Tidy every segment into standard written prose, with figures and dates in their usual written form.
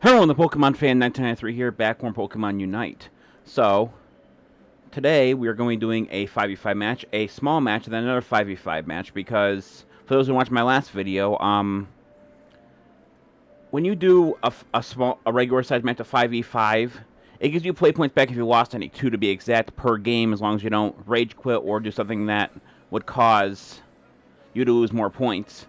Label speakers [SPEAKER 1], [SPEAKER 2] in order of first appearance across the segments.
[SPEAKER 1] Hello, the ThePokemonfan1993 here, back from Pokemon Unite. So, today we are going to be doing a 5v5 match, a small match, and then another 5v5 match, because for those who watched my last video, when you do a regular size match of 5v5, it gives you play points back if you lost any, 2 to be exact, per game, as long as you don't rage quit or do something that would cause you to lose more points.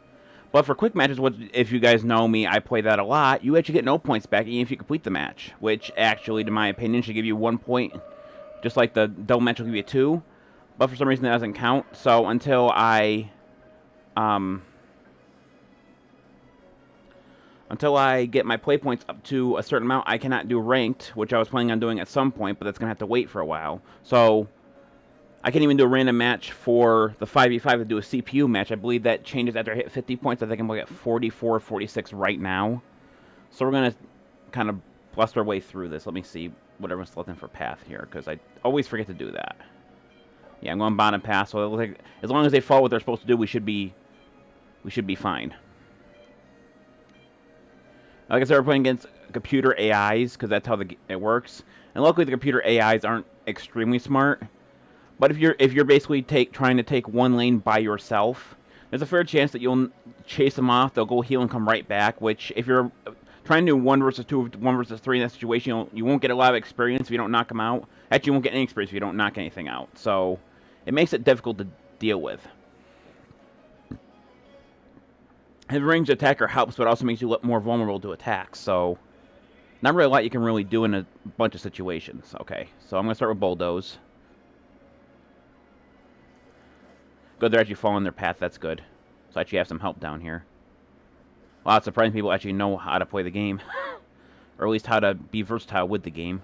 [SPEAKER 1] But for quick matches, if you guys know me, I play that a lot. You actually get no points back even if you complete the match, which actually, to my opinion, should give you 1 point, just like the double match will give you 2. But for some reason, that doesn't count. So until I get my play points up to a certain amount, I cannot do ranked, which I was planning on doing at some point, but that's gonna have to wait for a while. So I can't even do a random match for the 5v5 to do a CPU match. I believe that changes after I hit 50 points. I think I'm at 44, 46 right now. So we're going to kind of bust our way through this. Let me see what everyone's selecting for path here, because I always forget to do that. Yeah, I'm going bottom path, so it looks like as long as they follow what they're supposed to do, we should be fine. Like I said, we're playing against computer AIs, because that's how it works. And luckily, the computer AIs aren't extremely smart. But if you're basically trying to take one lane by yourself, there's a fair chance that you'll chase them off. They'll go heal and come right back. Which, if you're trying to do 1 versus 2, 1 versus 3 in that situation, you won't get a lot of experience if you don't knock them out. Actually, you won't get any experience if you don't knock anything out. So it makes it difficult to deal with. And ranged attacker helps, but also makes you look more vulnerable to attacks. So not really a lot you can really do in a bunch of situations. Okay, so I'm gonna start with Bulldoze. Good, they're actually following their path. That's good. So I actually have some help down here. A lot of surprising people actually know how to play the game. Or at least how to be versatile with the game.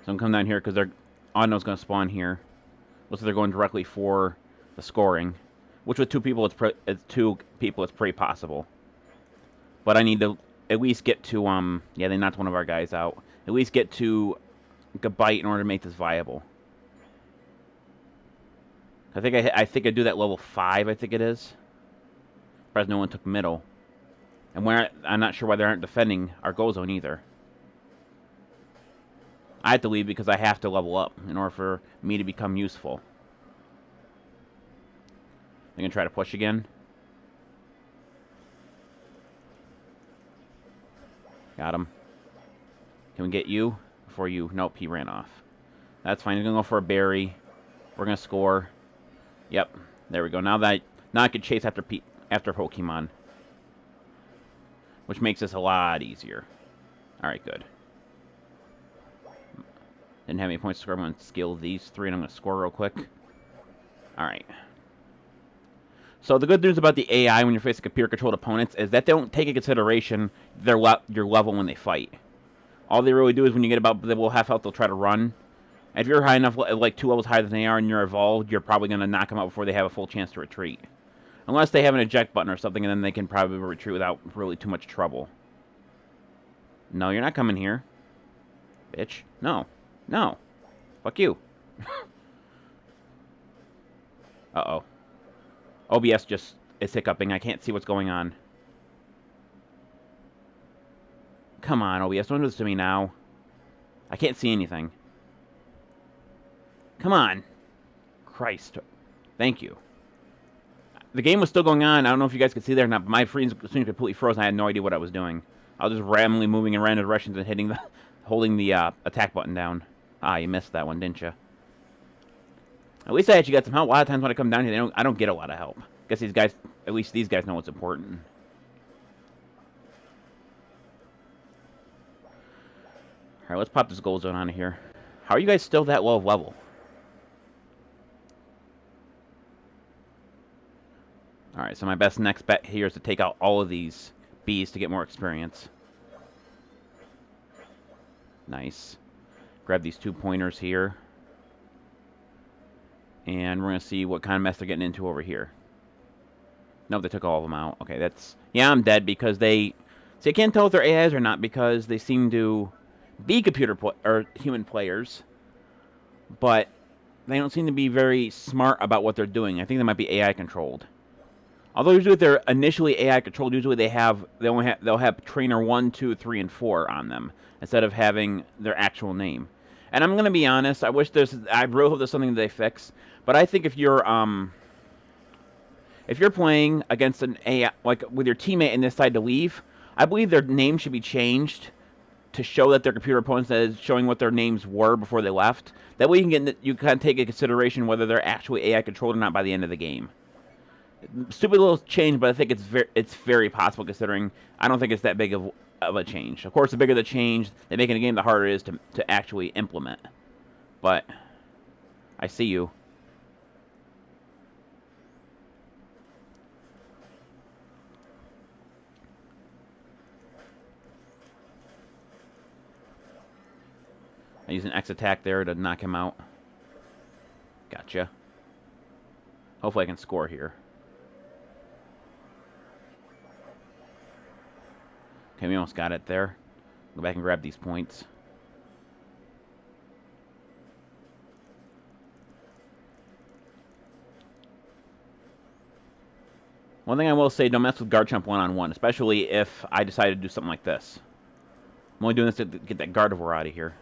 [SPEAKER 1] So I'm coming down here because Auto's going to spawn here. Looks like they're going directly for the scoring. Which with two people, it's pretty possible. But I need to at least get to, yeah, they knocked one of our guys out. At least get to Gabite in order to make this viable. I think I do that level 5, I think it is. Surprised no one took middle. And I'm not sure why they aren't defending our goal zone either. I have to leave because I have to level up in order for me to become useful. They're going to try to push again. Got him. Can we get you before you? Nope, he ran off. That's fine. He's going to go for a berry. We're going to score. Yep. There we go. Now I can chase after Pokemon. Which makes this a lot easier. Alright, good. Didn't have any points to score. I'm going to skill these 3 and I'm going to score real quick. Alright. So the good news about the AI when you're facing computer-controlled opponents is that they don't take into consideration your level when they fight. All they really do is when you get about level half health, they'll try to run. And if you're high enough, like 2 levels higher than they are, and you're evolved, you're probably going to knock them out before they have a full chance to retreat. Unless they have an eject button or something, and then they can probably retreat without really too much trouble. No, you're not coming here. Bitch. No. No. Fuck you. Uh-oh. OBS just is hiccuping. I can't see what's going on. Come on, OBS. Don't do this to me now. I can't see anything. Come on. Christ. Thank you. The game was still going on. I don't know if you guys could see there or not, but my screen completely froze and I had no idea what I was doing. I was just randomly moving in random directions and holding the attack button down. Ah, you missed that one, didn't you? At least I actually got some help. A lot of times when I come down here, I don't get a lot of help. Guess at least these guys know what's important. Alright, let's pop this gold zone out of here. How are you guys still that low of level? Alright, so my best next bet here is to take out all of these bees to get more experience. Nice. Grab these 2 pointers here. And we're going to see what kind of mess they're getting into over here. Nope, they took all of them out. Okay, that's... Yeah, I'm dead because they... See, I can't tell if they're AIs or not because they seem to be human players. But they don't seem to be very smart about what they're doing. I think they might be AI controlled. Although usually if they're initially AI controlled, usually they'll have trainer 1, 2, 3, and 4 on them instead of having their actual name. And I'm gonna be honest, I really hope there's something that they fix. But I think if you're playing against an AI, like with your teammate and decide to leave, I believe their name should be changed to show that their computer opponents is showing what their names were before they left. That way you can take into consideration whether they're actually AI controlled or not by the end of the game. Stupid little change, but I think it's very possible considering I don't think it's that big of a change. Of course, the bigger the change they make in a game, the harder it is to actually implement. But I see you. I use an X attack there to knock him out. Gotcha. Hopefully I can score here. Okay, we almost got it there. Go back and grab these points. One thing I will say, don't mess with Garchomp one-on-one, especially if I decide to do something like this. I'm only doing this to get that Gardevoir out of here.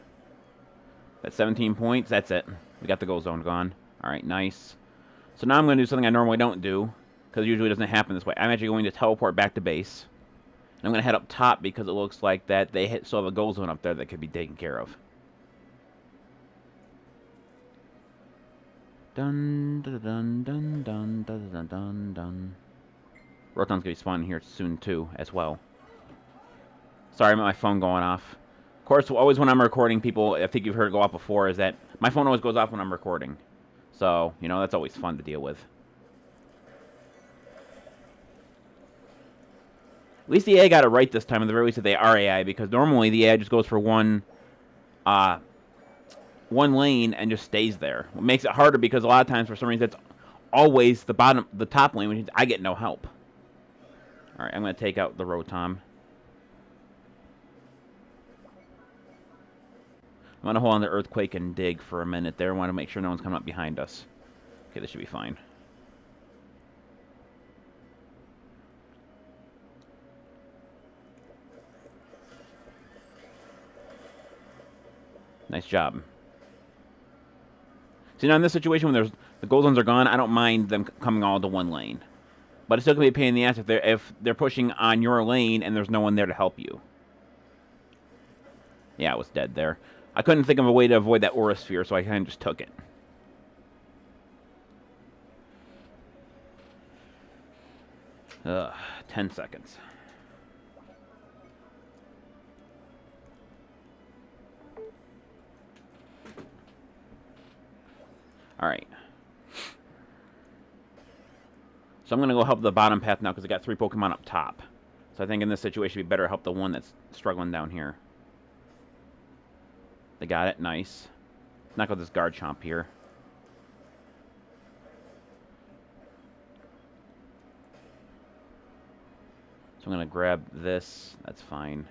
[SPEAKER 1] That's 17 points. That's it. We got the goal zone gone. All right, nice. So now I'm going to do something I normally don't do, because it usually doesn't happen this way. I'm actually going to teleport back to base. And I'm going to head up top because it looks like that they still have a goal zone up there that could be taken care of. Dun dun dun dun dun dun dun dun dun. Rotom's going to be spawning here soon too, as well. Sorry about my phone going off. Of course, always when I'm recording, people, I think you've heard it go off before, is that my phone always goes off when I'm recording. So, you know, that's always fun to deal with. At least the AI got it right this time, at the very least that they are AI, because normally the AI just goes for one lane and just stays there. It makes it harder because a lot of times, for some reason, it's always the top lane, which means I get no help. Alright, I'm going to take out the Rotom. I'm going to hold on to Earthquake and Dig for a minute there. I want to make sure no one's coming up behind us. Okay, this should be fine. Nice job. See, now in this situation, when the gold zones are gone, I don't mind them coming all to one lane. But it's still going to be a pain in the ass if they're pushing on your lane and there's no one there to help you. Yeah, I was dead there. I couldn't think of a way to avoid that Aura Sphere, so I kind of just took it. Ugh, 10 seconds. Alright. So I'm going to go help the bottom path now because I got 3 Pokemon up top. So I think in this situation it'd be better to help the one that's struggling down here. They got it. Nice. Knock out this Garchomp here. So I'm going to grab this. That's fine.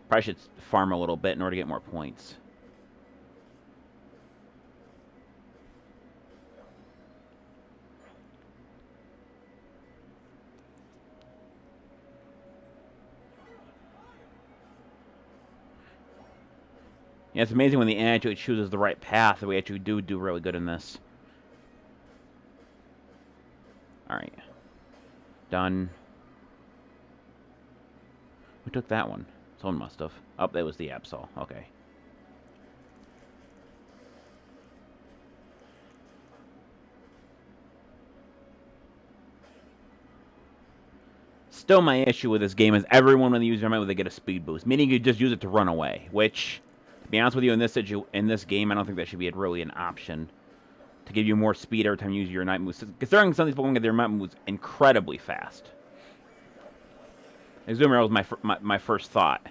[SPEAKER 1] Probably should farm a little bit in order to get more points. Yeah, it's amazing when the AI actually chooses the right path that we actually do really good in this. Alright. Done. Who took that one? Someone must have. Oh, that was the Absol. Okay. Still, my issue with this game is everyone when they use their might, they get a speed boost, meaning you just use it to run away. Which, to be honest with you, in this game, I don't think that should be really an option to give you more speed every time you use your night moves. Considering some of these Pokemon get their night moves incredibly fast. Exumer was my first thought.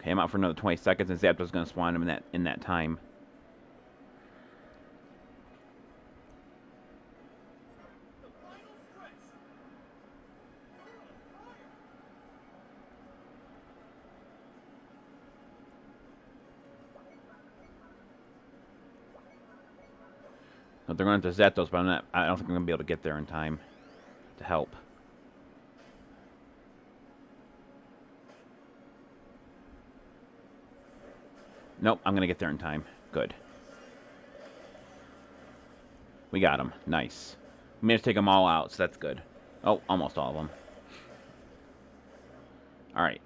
[SPEAKER 1] Okay, I'm out for another 20 seconds, and Zapdos going to spawn him in that time. But they're going to Zetos, but I don't think I'm going to be able to get there in time to help. Nope, I'm going to get there in time. Good. We got him. Nice. We managed to take them all out, so that's good. Oh, almost all of them. Alright.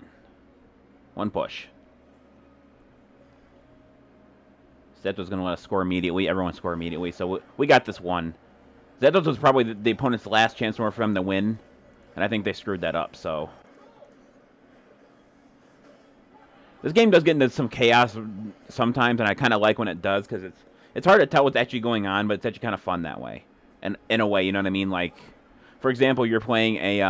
[SPEAKER 1] One push. Zeto's going to let us score immediately. Everyone score immediately, so we got this one. Zeto's was probably the opponent's last chance for them to win, and I think they screwed that up, so... This game does get into some chaos sometimes, and I kind of like when it does, because it's hard to tell what's actually going on, but it's actually kind of fun that way. And in a way, you know what I mean? Like, for example, you're playing a,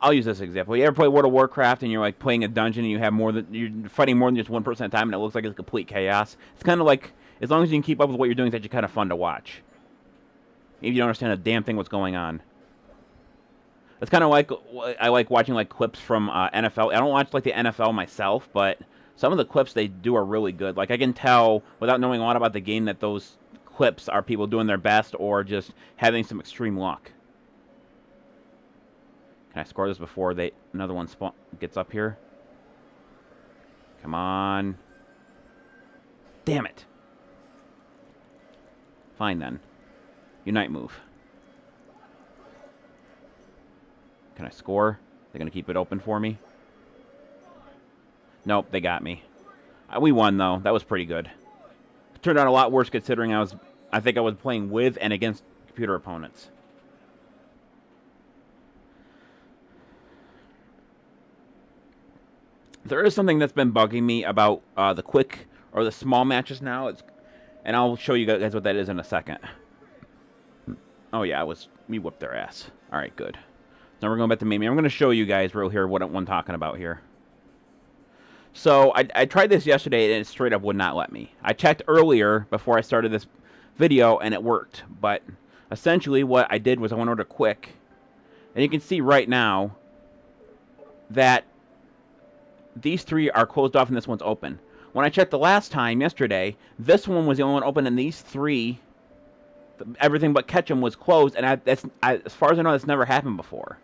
[SPEAKER 1] I'll use this example. You ever play World of Warcraft, and you're, like, playing a dungeon, and you're fighting more than just one person at a time, and it looks like it's complete chaos? It's kind of like, as long as you can keep up with what you're doing, it's actually kind of fun to watch. If you don't understand a damn thing what's going on. It's kind of like, I like watching, like, clips from NFL. I don't watch, like, the NFL myself, but some of the clips they do are really good. Like, I can tell, without knowing a lot about the game, that those clips are people doing their best or just having some extreme luck. Can I score this before another one gets up here? Come on. Damn it. Fine, then. Unite move. Can I score? They're going to keep it open for me? Nope, they got me. We won, though. That was pretty good. It turned out a lot worse considering I think I was playing with and against computer opponents. There is something that's been bugging me about the quick or the small matches now. And I'll show you guys what that is in a second. Oh, yeah, we whooped their ass. All right, good. Now we're going back to Mimi. I'm going to show you guys real here what I'm talking about here. So I tried this yesterday, and it straight up would not let me. I checked earlier before I started this video, and it worked. But essentially what I did was I went over to Quick, and you can see right now that these three are closed off and this one's open. When I checked the last time, yesterday, this one was the only one open, and these three, everything but Ketchum was closed, and as far as I know, that's never happened before.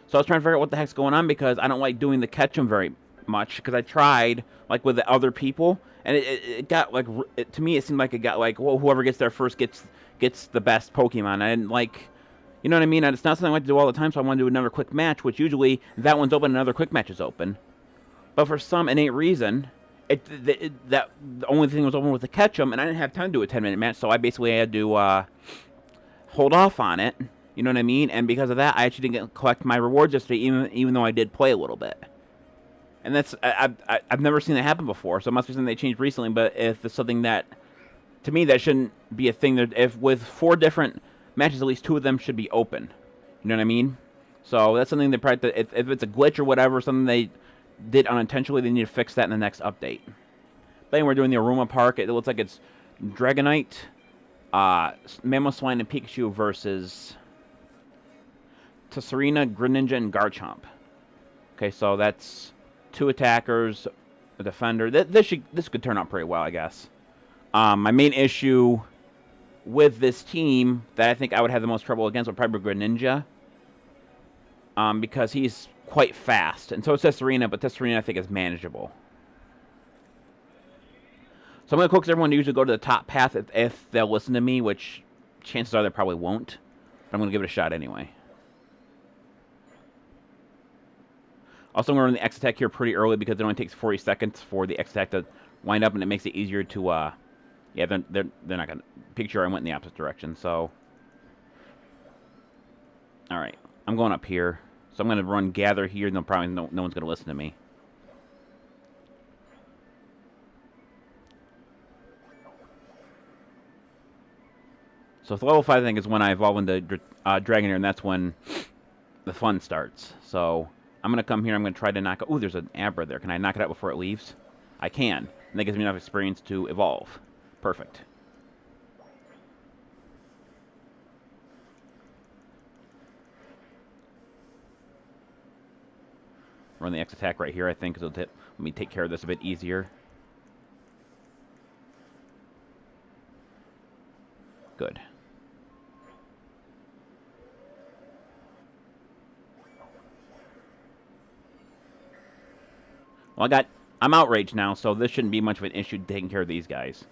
[SPEAKER 1] So I was trying to figure out what the heck's going on, because I don't like doing the Ketchum very much, because I tried, like, with the other people, and it got, like, to me, it seemed like it got, like, well, whoever gets there first gets the best Pokemon. I didn't like, you know what I mean? And it's not something I like to do all the time, so I want to do another quick match, which usually that one's open, another quick match is open. But for some innate reason, the only thing was open with the Ketchum, and I didn't have time to do a 10-minute match, so I basically had to hold off on it. You know what I mean? And because of that, I actually didn't collect my rewards yesterday, even though I did play a little bit. And that's I've never seen that happen before, so it must be something they changed recently. But if it's something that, to me, that shouldn't be a thing. That if with 4 different matches, at least 2 of them should be open. You know what I mean? So that's something they probably, if it's a glitch or whatever, something they did unintentionally, they need to fix that in the next update. But anyway, we're doing the Aruma Park. It looks like it's Dragonite, Mamoswine, and Pikachu versus Tessarina, Greninja, and Garchomp. Okay, so that's 2 attackers, a defender. This could turn out pretty well, I guess. My main issue with this team that I think I would have the most trouble against would probably be Greninja. Because he's quite fast. And so is Tessarina, but Tessarina I think is manageable. So I'm going to coax everyone to usually go to the top path if they'll listen to me, which chances are they probably won't. But I'm going to give it a shot anyway. Also, I'm going to run the X-Attack here pretty early because it only takes 40 seconds for the X-Attack to wind up, and it makes it easier to, yeah, they're not going to... Picture I went in the opposite direction, so... Alright, I'm going up here. So I'm going to run Gather here, and probably no one's going to listen to me. So level 5, I think, is when I evolve into Dragonair, and that's when the fun starts. So I'm going to come here, I'm going to try to knock... Ooh, there's an Abra there. Can I knock it out before it leaves? I can. And that gives me enough experience to evolve. Perfect. Run the X-Attack right here, I think, because it'll let me take care of this a bit easier. Good. Well, I'm outraged now, so this shouldn't be much of an issue taking care of these guys.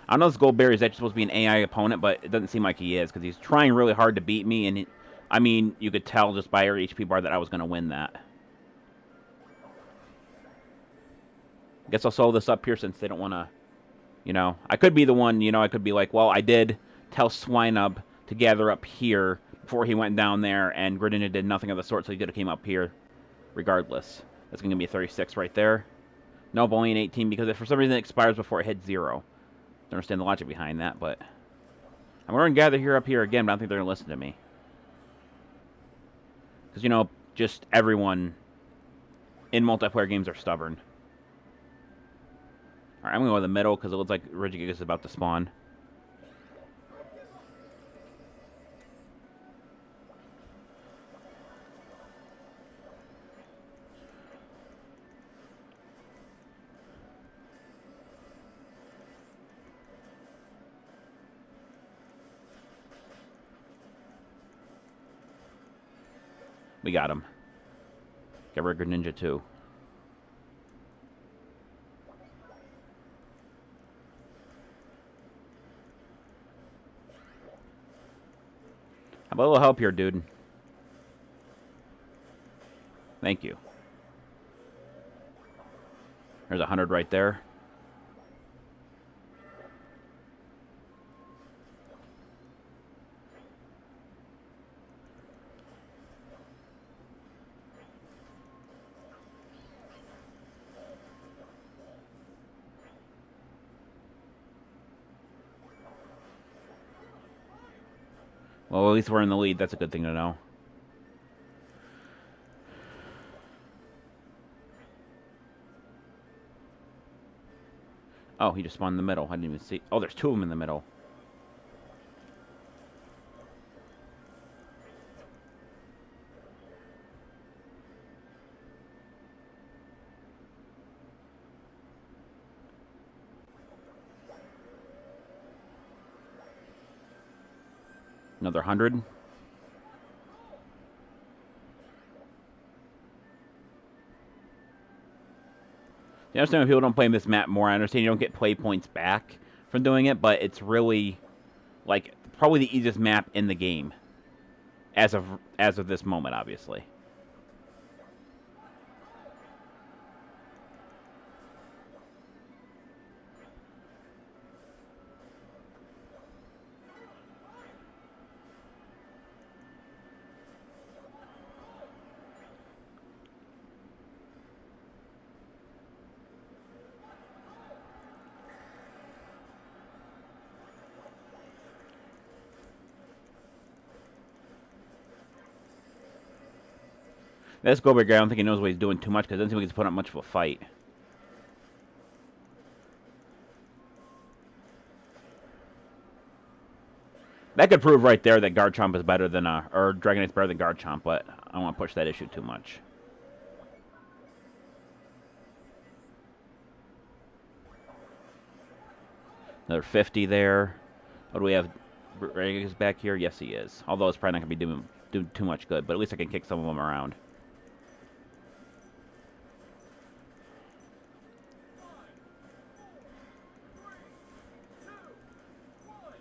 [SPEAKER 1] I know this Goldberry is actually supposed to be an AI opponent, but it doesn't seem like he is, because he's trying really hard to beat me, and I mean, you could tell just by our HP bar that I was going to win that. Guess I'll solo this up here since they don't want to, you know. I could be the one, you know, I could be like, well, I did tell Swinub to gather up here before he went down there, and Greninja did nothing of the sort, so he could have came up here regardless. That's going to be a 36 right there. Nope, only an 18, because if for some reason it expires before it hits 0. I understand the logic behind that, but I'm going to gather here up here again, but I don't think they're going to listen to me. Because, you know, just everyone in multiplayer games are stubborn. Alright, I'm going to go to the middle, because it looks like Regigigas is about to spawn. We got him. Got rid of Greninja too. How about a little help here, dude? Thank you. There's 100 right there. Well, at least we're in the lead. That's a good thing to know. Oh, he just spawned in the middle. I didn't even see. Oh, there's 2 of them in the middle. Another 100. I understand if people don't play this map more. I understand you don't get play points back from doing it, but it's really, like, probably the easiest map in the game. As of this moment, obviously. This Goldberg guy, I don't think he knows what he's doing too much, because it doesn't seem like he's putting up much of a fight. That could prove right there that Garchomp is better than, or Dragonite's better than Garchomp, but I don't want to push that issue too much. Another 50 there. What do we have? Regigigas back here? Yes, he is. Although it's probably not going to be doing too much good, but at least I can kick some of them around.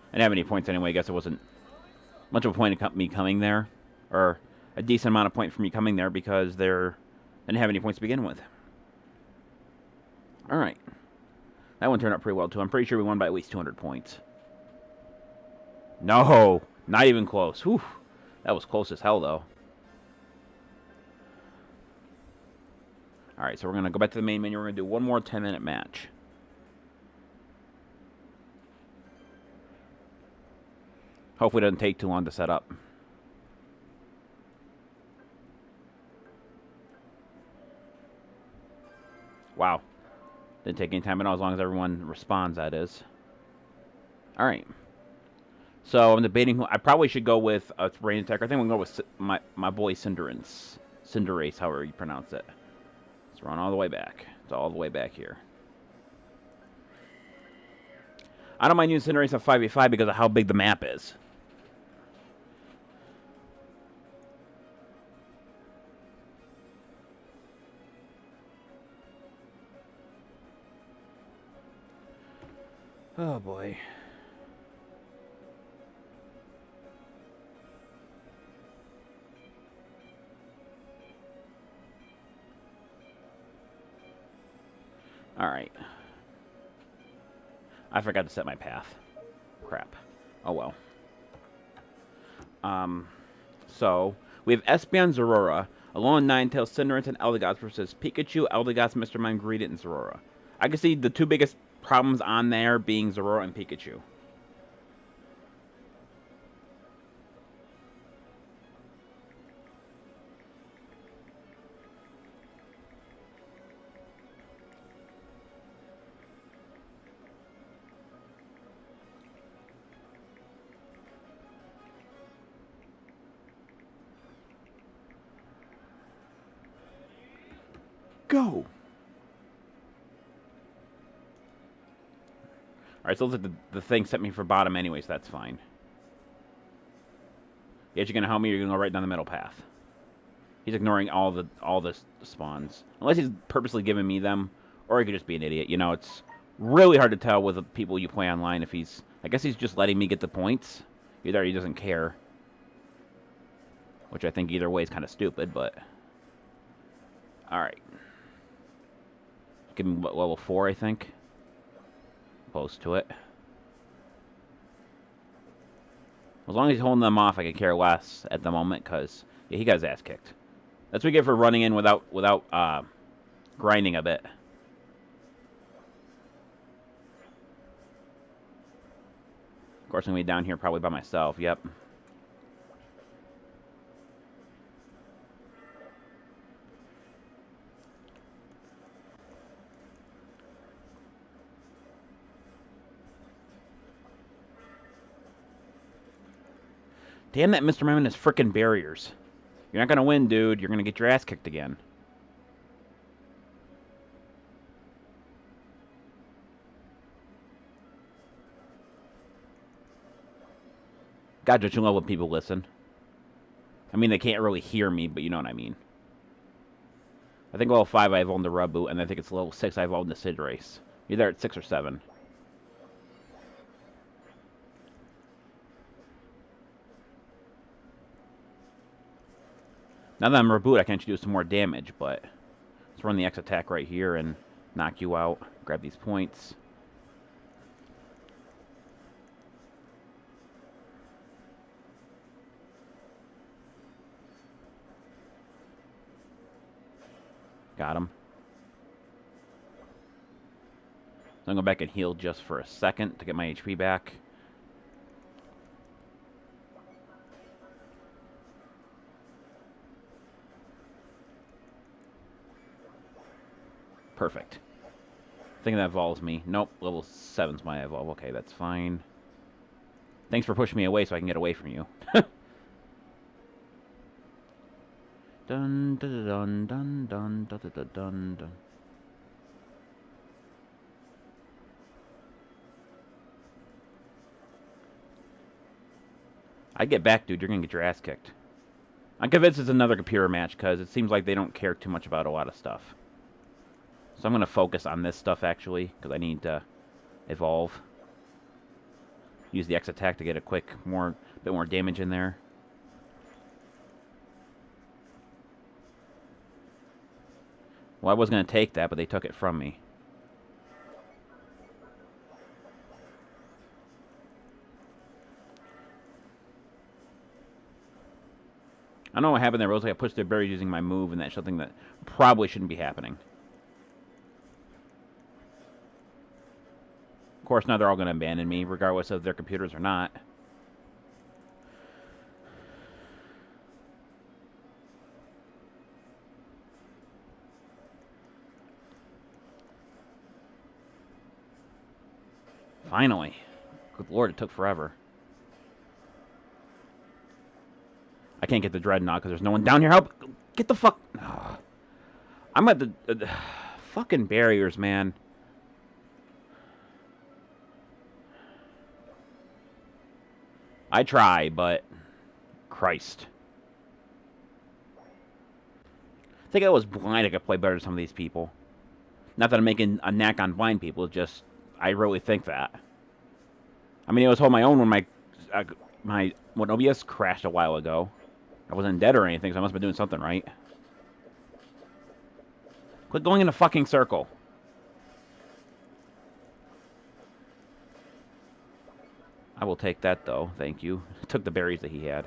[SPEAKER 1] I didn't have any points anyway. I guess it wasn't much of a point of me coming there. Or a decent amount of point for me coming there because I didn't have any points to begin with. Alright. That one turned out pretty well, too. I'm pretty sure we won by at least 200 points. No! Not even close. Whew. That was close as hell, though. Alright, so we're going to go back to the main menu. We're going to do one more 10-minute match. Hopefully it doesn't take too long to set up. Wow. Didn't take any time at all, as long as everyone responds, that is. Alright. So I'm debating who... I probably should go with a rain attacker. I think we'll go with my boy Cinderace. Cinderace, however you pronounce it. Let's run all the way back. It's all the way back here. I don't mind using Cinderace on 5v5 because of how big the map is. Oh boy. Alright. I forgot to set my path. Crap. Oh well. So, we have Espeon, Zorora, Alolan Ninetales, Cinderace, and Eldegoss versus Pikachu, Eldegoss, Mr. Mime, Greedent, and Zorora. I can see the two biggest problems on there being Zorora and Pikachu. Go! Alright, so it looks like the thing set me for bottom anyway, so that's fine. Yeah, you're gonna help me, or you're gonna go right down the middle path. He's ignoring all the spawns. Unless he's purposely giving me them, or he could just be an idiot. You know, it's really hard to tell with the people you play online if he's... I guess he's just letting me get the points. Either he doesn't care. Which I think either way is kind of stupid, but... Alright. Give him, what, level 4, I think? Close to it. As long as he's holding them off, I could care less at the moment, because yeah, he got his ass kicked. That's what we get for running in without grinding a bit. Of course, I'm going to be down here probably by myself, yep. Damn that Mr. Mime and his frickin' barriers. You're not gonna win, dude. You're gonna get your ass kicked again. God, don't you love when people listen? I mean, they can't really hear me, but you know what I mean. I think level 5 I evolved the Reboot, and I think it's level 6 I evolved the Cinderace. Either at 6 or 7. Now that I'm Reboot, I can actually do some more damage, but let's run the X attack right here and knock you out. Grab these points. Got him. So I'm going to go back and heal just for a second to get my HP back. Perfect. I think that evolves me. Nope, level 7's my evolve. Okay, that's fine. Thanks for pushing me away so I can get away from you. Dun dun dun dun dun dun dun dun dun. I get back, dude. You're gonna get your ass kicked. I'm convinced it's another computer match because it seems like they don't care too much about a lot of stuff. So I'm gonna focus on this stuff actually because I need to evolve. Use the X attack to get a quick, bit more damage in there. Well, I was going to take that, but they took it from me. I don't know what happened there. It was like I pushed their berries using my move, and that's something that probably shouldn't be happening. Of course, now they're all going to abandon me, regardless of their computers or not. Finally. Good lord, it took forever. I can't get the Dreadnought because there's no one down here. Help! Get the fuck... Oh. I'm at the... fucking barriers, man. I try, but Christ. I think I was blind. I could play better than some of these people. Not that I'm making a knack on blind people. It's just I really think that. I mean, I was holding my own when when OBS crashed a while ago. I wasn't dead or anything, so I must have been doing something right. Quit going in a fucking circle. I will take that, though. Thank you. Took the berries that he had.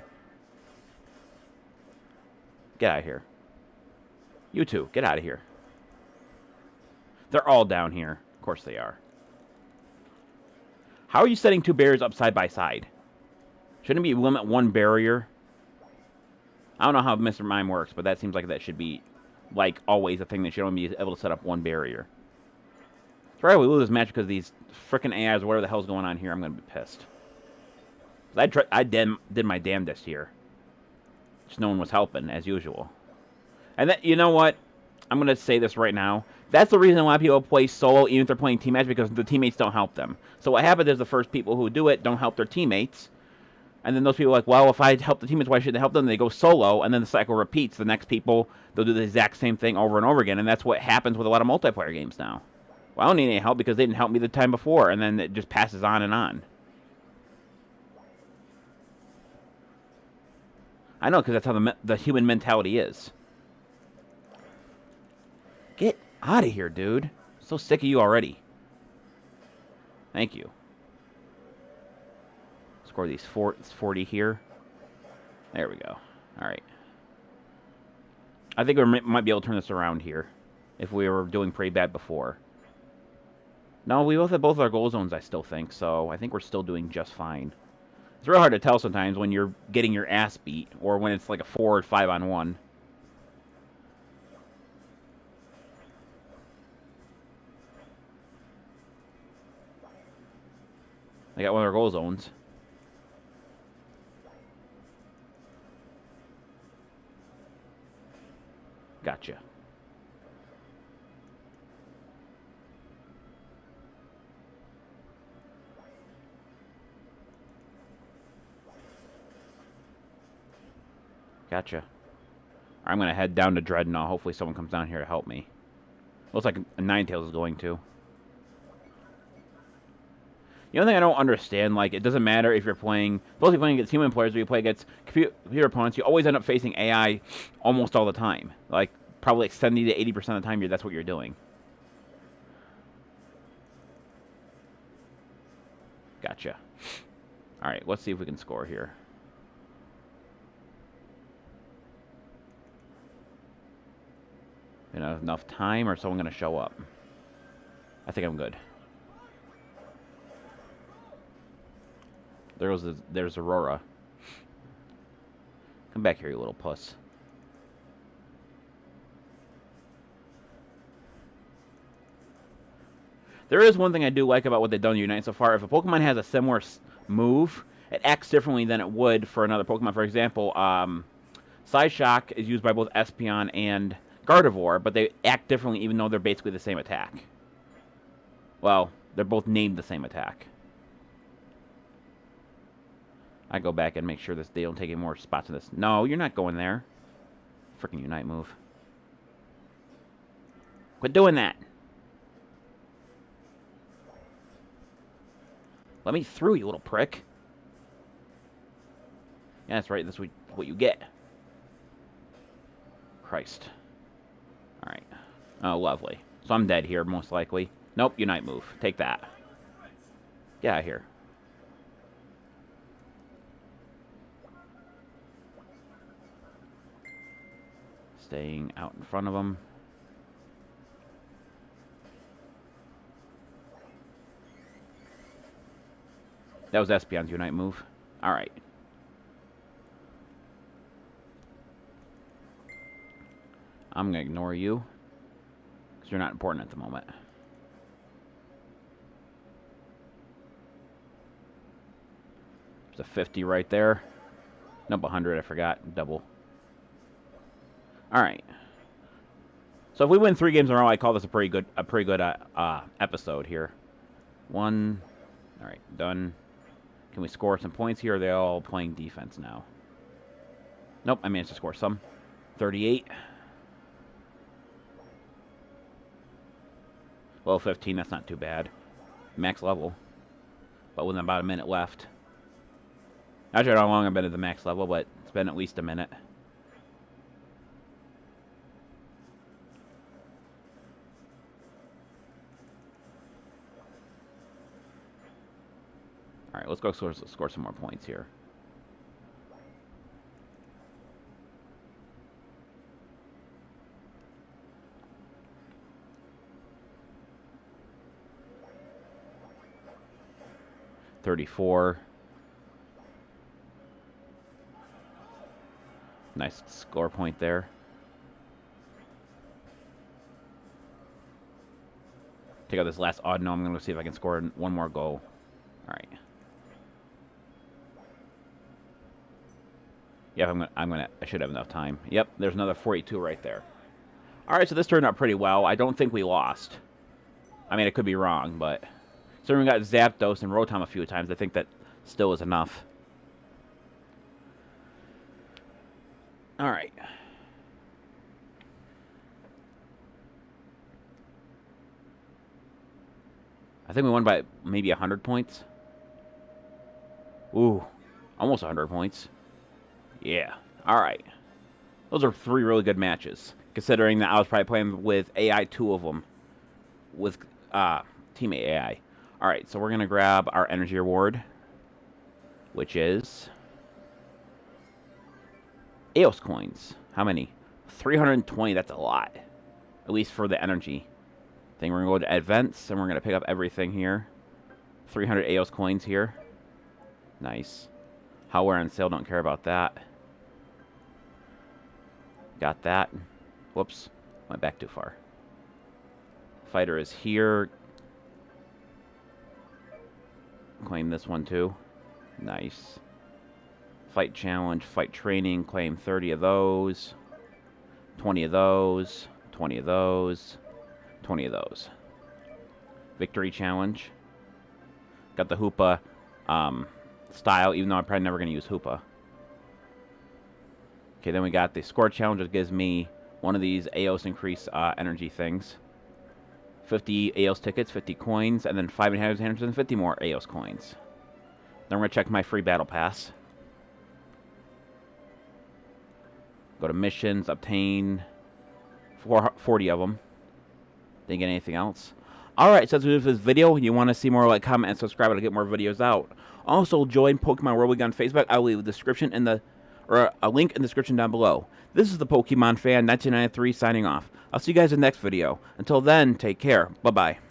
[SPEAKER 1] Get out of here. You two, get out of here. They're all down here. Of course they are. How are you setting two barriers up side by side? Shouldn't we limit one barrier? I don't know how Mr. Mime works, but that seems like that should be, like, always a thing that should only be able to set up one barrier. So right, we lose this match because these frickin' AIs or whatever the hell's going on here, I'm going to be pissed. I did my damnedest here. Just no one was helping, as usual. And that, you know what? I'm going to say this right now. That's the reason a lot of people play solo, even if they're playing team match, because the teammates don't help them. So what happens is the first people who do it don't help their teammates. And then those people are like, well, if I help the teammates, why shouldn't I help them? They go solo, and then the cycle repeats. The next people, they'll do the exact same thing over and over again. And that's what happens with a lot of multiplayer games now. Well, I don't need any help because they didn't help me the time before. And then it just passes on and on. I know, because that's how the human mentality is. Get out of here, dude. So sick of you already. Thank you. Score these 40 here. There we go. All right. I think we might be able to turn this around here if we were doing pretty bad before. No, we both have both our goal zones, I still think, so I think we're still doing just fine. It's real hard to tell sometimes when you're getting your ass beat or when it's like a 4 or 5-on-1. I got one of our goal zones. Gotcha. Gotcha. I'm going to head down to Dreadnought. Hopefully someone comes down here to help me. Looks like a Ninetales is going to. The only thing I don't understand, like, it doesn't matter if you're playing, supposed playing against human players or you play against computer opponents, you always end up facing AI almost all the time. Like, probably like 70 to 80% of the time, that's what you're doing. Gotcha. Alright, let's see if we can score here. You know, enough time, or is someone going to show up? I think I'm good. There's Aurora. Come back here, you little puss. There is one thing I do like about what they've done to Unite so far. If a Pokemon has a similar move, it acts differently than it would for another Pokemon. For example, Psyshock is used by both Espeon and Gardevoir, but they act differently even though they're basically the same attack. Well, they're both named the same attack. I go back and make sure that they don't take any more spots in this. No, you're not going there. Freaking Unite move. Quit doing that. Let me through, you little prick. Yeah, that's right. That's what you get. Christ. Alright. Oh, lovely. So I'm dead here, most likely. Nope, Unite move. Take that. Get out of here. Staying out in front of them. That was Espeon's Unite move. Alright. I'm going to ignore you. Because you're not important at the moment. There's a 50 right there. Nope, 100, I forgot. Double. Alright. So if we win 3 games in a row, I call this a pretty good episode here. 1. Alright, done. Can we score some points here? Or are they all playing defense now? Nope, I managed to score some. 38. Well, 15, that's not too bad. Max level. But with about a minute left. Not sure how long I've been at the max level, but it's been at least a minute. Alright, let's go score some more points here. $34. Nice score point there. Take out this last odd. No, I'm going to see if I can score one more goal. Alright. Yeah, I should have enough time. Yep, there's another 42 right there. Alright, so this turned out pretty well. I don't think we lost. I mean, I could be wrong, but so we got Zapdos and Rotom a few times. I think that still is enough. Alright. I think we won by maybe 100 points. Ooh, almost 100 points. Yeah. Alright. Those are 3 really good matches. Considering that I was probably playing with AI, 2 of them. With teammate AI. Alright, so we're going to grab our energy reward. Which is Eos coins. How many? 320, that's a lot. At least for the energy thing. We're going to go to events, and we're going to pick up everything here. 300 Eos coins here. Nice. How we're on sale, don't care about that. Got that. Whoops. Went back too far. Fighter is here. Claim this one too. Nice. Fight challenge, fight training, claim 30 of those. 20 of those. 20 of those. 20 of those. Victory challenge. Got the Hoopa style, even though I'm probably never going to use Hoopa. Okay, then we got the score challenge, which gives me one of these Eos increase energy things. 50 Eos tickets, 50 coins, and then 550 more Eos coins. Then we're going to check my free battle pass. Go to missions, obtain 40 of them. Didn't get anything else. Alright, so that's it for this video. You want to see more, like, comment, and subscribe to get more videos out. Also, join Pokemon World League on Facebook. I will leave a description in the, or a link in the description down below. This is the Pokemon Fan 1993 signing off. I'll see you guys in the next video. Until then, take care. Bye-bye.